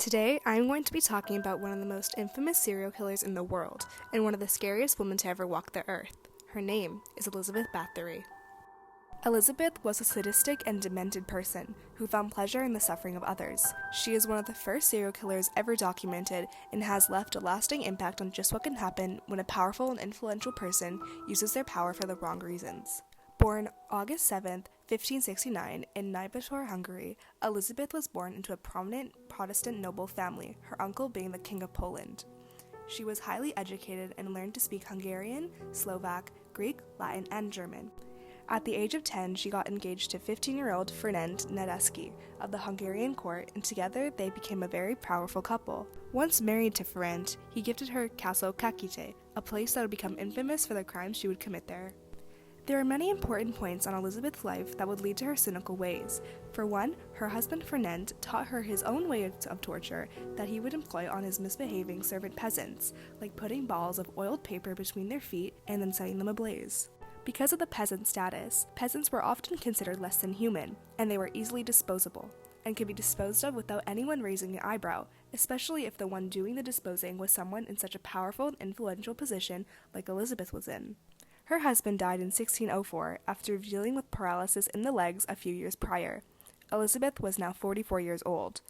Today, I'm going to be talking about one of the most infamous serial killers in the world, and one of the scariest women to ever walk the earth. Her name is Elizabeth Báthory. Elizabeth was a sadistic and demented person who found pleasure in the suffering of others. She is one of the first serial killers ever documented and has left a lasting impact on just what can happen when a powerful and influential person uses their power for the wrong reasons. Born August 7, 1569, in Báthory, Hungary, Elizabeth was born into a prominent Protestant noble family, her uncle being the King of Poland. She was highly educated and learned to speak Hungarian, Slovak, Greek, Latin, and German. At the age of 10, she got engaged to 15-year-old Ferenc Nedeski of the Hungarian court, and together they became a very powerful couple. Once married to Ferenc, he gifted her Castle Kakite, a place that would become infamous for the crimes she would commit there. There are many important points on Elizabeth's life that would lead to her cynical ways. For one, her husband Ferenc taught her his own way of torture that he would employ on his misbehaving servant peasants, like putting balls of oiled paper between their feet and then setting them ablaze. Because of the peasant status, peasants were often considered less than human, and they were easily disposable, and could be disposed of without anyone raising an eyebrow, especially if the one doing the disposing was someone in such a powerful and influential position like Elizabeth was in. Her husband died in 1604 after dealing with paralysis in the legs a few years prior. Elizabeth was now 44 years old.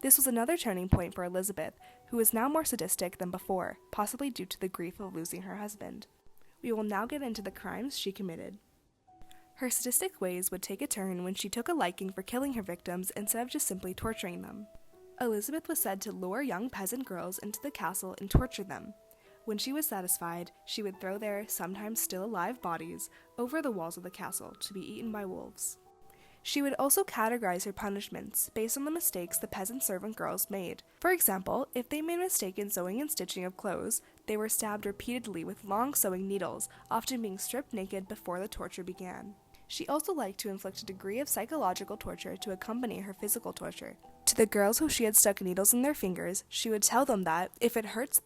This was another turning point for Elizabeth, who was now more sadistic than before, possibly due to the grief of losing her husband. We will now get into the crimes she committed. Her sadistic ways would take a turn when she took a liking for killing her victims instead of just simply torturing them. Elizabeth was said to lure young peasant girls into the castle and torture them. When she was satisfied, she would throw their, sometimes still alive bodies, over the walls of the castle to be eaten by wolves. She would also categorize her punishments based on the mistakes the peasant servant girls made. For example, if they made a mistake in sewing and stitching of clothes, they were stabbed repeatedly with long sewing needles, often being stripped naked before the torture began. She also liked to inflict a degree of psychological torture to accompany her physical torture. To the girls who she had stuck needles in their fingers, she would tell them that, if it hurts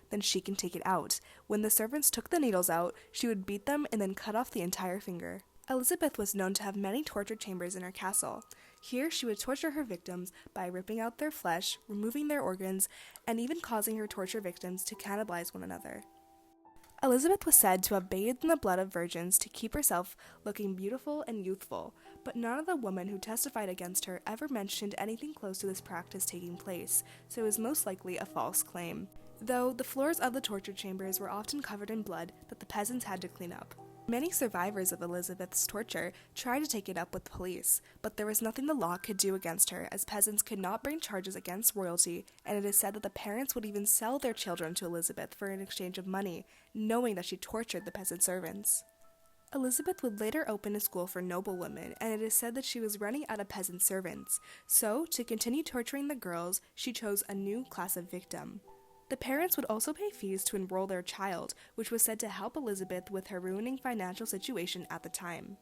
then she can take it out. When the servants took the needles out, she would beat them and then cut off the entire finger. Elizabeth was known to have many torture chambers in her castle. Here she would torture her victims by ripping out their flesh, removing their organs, and even causing her torture victims to cannibalize one another. Elizabeth was said to have bathed in the blood of virgins to keep herself looking beautiful and youthful, but none of the women who testified against her ever mentioned anything close to this practice taking place, so it was most likely a false claim. Though the floors of the torture chambers were often covered in blood that the peasants had to clean up. Many survivors of Elizabeth's torture tried to take it up with police, but there was nothing the law could do against her, as peasants could not bring charges against royalty, and it is said that the parents would even sell their children to Elizabeth for an exchange of money, knowing that she tortured the peasant servants. Elizabeth would later open a school for noblewomen, and it is said that she was running out of peasant servants, so to continue torturing the girls, she chose a new class of victim. The parents would also pay fees to enroll their child, which was said to help Elizabeth with her ruining financial situation at the time.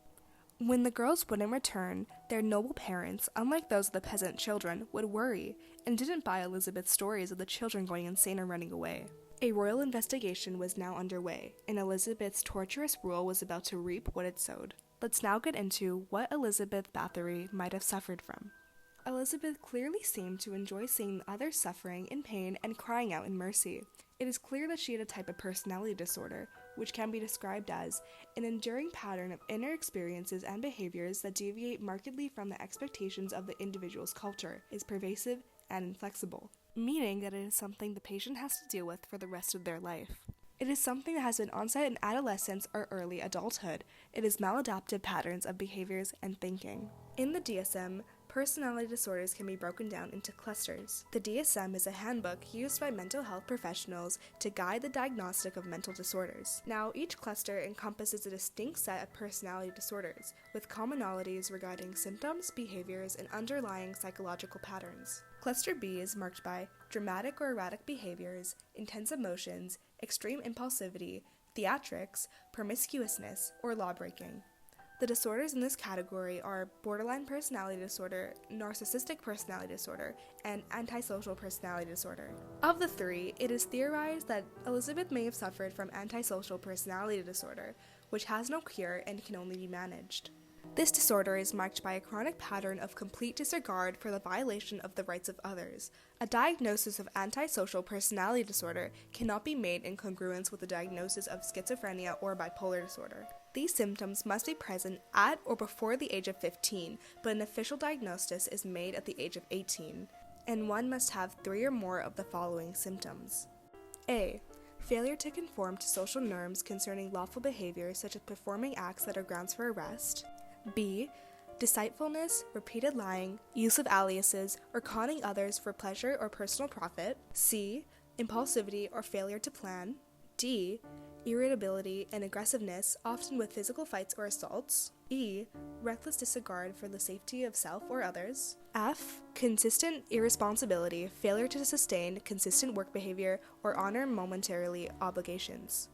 When the girls wouldn't return, their noble parents, unlike those of the peasant children, would worry, and didn't buy Elizabeth's stories of the children going insane or running away. A royal investigation was now underway, and Elizabeth's torturous rule was about to reap what it sowed. Let's now get into what Elizabeth Báthory might have suffered from. Elizabeth clearly seemed to enjoy seeing others suffering in pain and crying out in mercy. It is clear that she had a type of personality disorder, which can be described as an enduring pattern of inner experiences and behaviors that deviate markedly from the expectations of the individual's culture, is pervasive and inflexible, meaning that it is something the patient has to deal with for the rest of their life. It is something that has been onset in adolescence or early adulthood. It is maladaptive patterns of behaviors and thinking. In the DSM, personality disorders can be broken down into clusters. The DSM is a handbook used by mental health professionals to guide the diagnostic of mental disorders. Now, each cluster encompasses a distinct set of personality disorders, with commonalities regarding symptoms, behaviors, and underlying psychological patterns. Cluster B is marked by dramatic or erratic behaviors, intense emotions, extreme impulsivity, theatrics, promiscuousness, or law-breaking. The disorders in this category are borderline personality disorder, narcissistic personality disorder, and antisocial personality disorder. Of the three, it is theorized that Elizabeth may have suffered from antisocial personality disorder, which has no cure and can only be managed. This disorder is marked by a chronic pattern of complete disregard for the violation of the rights of others. A diagnosis of antisocial personality disorder cannot be made in congruence with a diagnosis of schizophrenia or bipolar disorder. These symptoms must be present at or before the age of 15, but an official diagnosis is made at the age of 18, and one must have 3 or more of the following symptoms. A. Failure to conform to social norms concerning lawful behavior, such as performing acts that are grounds for arrest. B. Deceitfulness, repeated lying, use of aliases, or conning others for pleasure or personal profit. C. Impulsivity or failure to plan. D. Irritability and aggressiveness, often with physical fights or assaults. E. Reckless disregard for the safety of self or others. F. Consistent irresponsibility, failure to sustain consistent work behavior or honor momentarily obligations.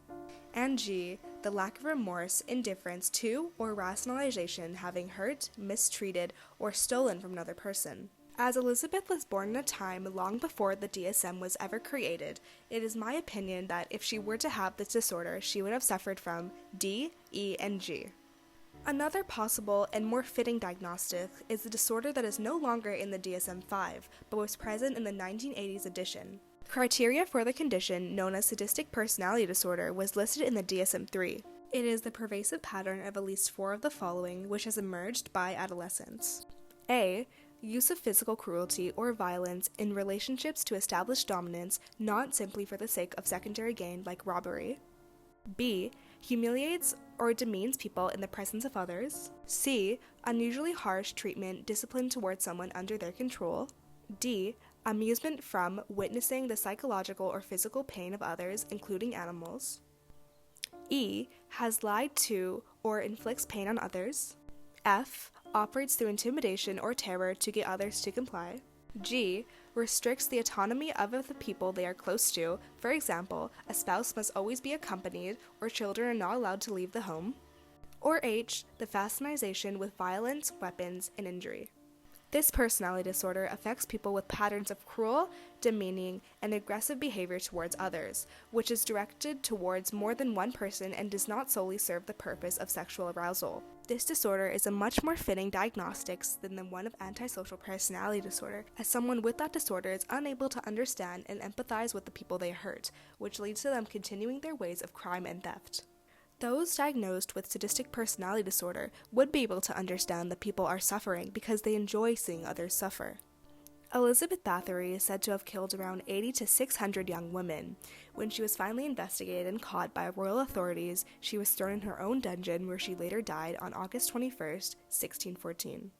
And G. The lack of remorse, indifference to, or rationalization having hurt, mistreated, or stolen from another person. As Elizabeth was born in a time long before the DSM was ever created, it is my opinion that if she were to have this disorder, she would have suffered from D, E, and G. Another possible and more fitting diagnostic is the disorder that is no longer in the DSM-5, but was present in the 1980s edition. Criteria for the condition, known as sadistic personality disorder, was listed in the DSM-3. It is the pervasive pattern of at least 4 of the following which has emerged by adolescence. A. Use of physical cruelty or violence in relationships to establish dominance, not simply for the sake of secondary gain like robbery. B. Humiliates or demeans people in the presence of others. C. Unusually harsh treatment, discipline towards someone under their control. D. Amusement from witnessing the psychological or physical pain of others, including animals. E. Has lied to or inflicts pain on others. F. Operates through intimidation or terror to get others to comply. G. Restricts the autonomy of the people they are close to. For example, a spouse must always be accompanied, or children are not allowed to leave the home. Or H. The fascination with violence, weapons, and injury. This personality disorder affects people with patterns of cruel, demeaning, and aggressive behavior towards others, which is directed towards more than one person and does not solely serve the purpose of sexual arousal. This disorder is a much more fitting diagnostics than the one of antisocial personality disorder, as someone with that disorder is unable to understand and empathize with the people they hurt, which leads to them continuing their ways of crime and theft. Those diagnosed with sadistic personality disorder would be able to understand that people are suffering because they enjoy seeing others suffer. Elizabeth Báthory is said to have killed around 80 to 600 young women. When she was finally investigated and caught by royal authorities, she was thrown in her own dungeon where she later died on August 21, 1614.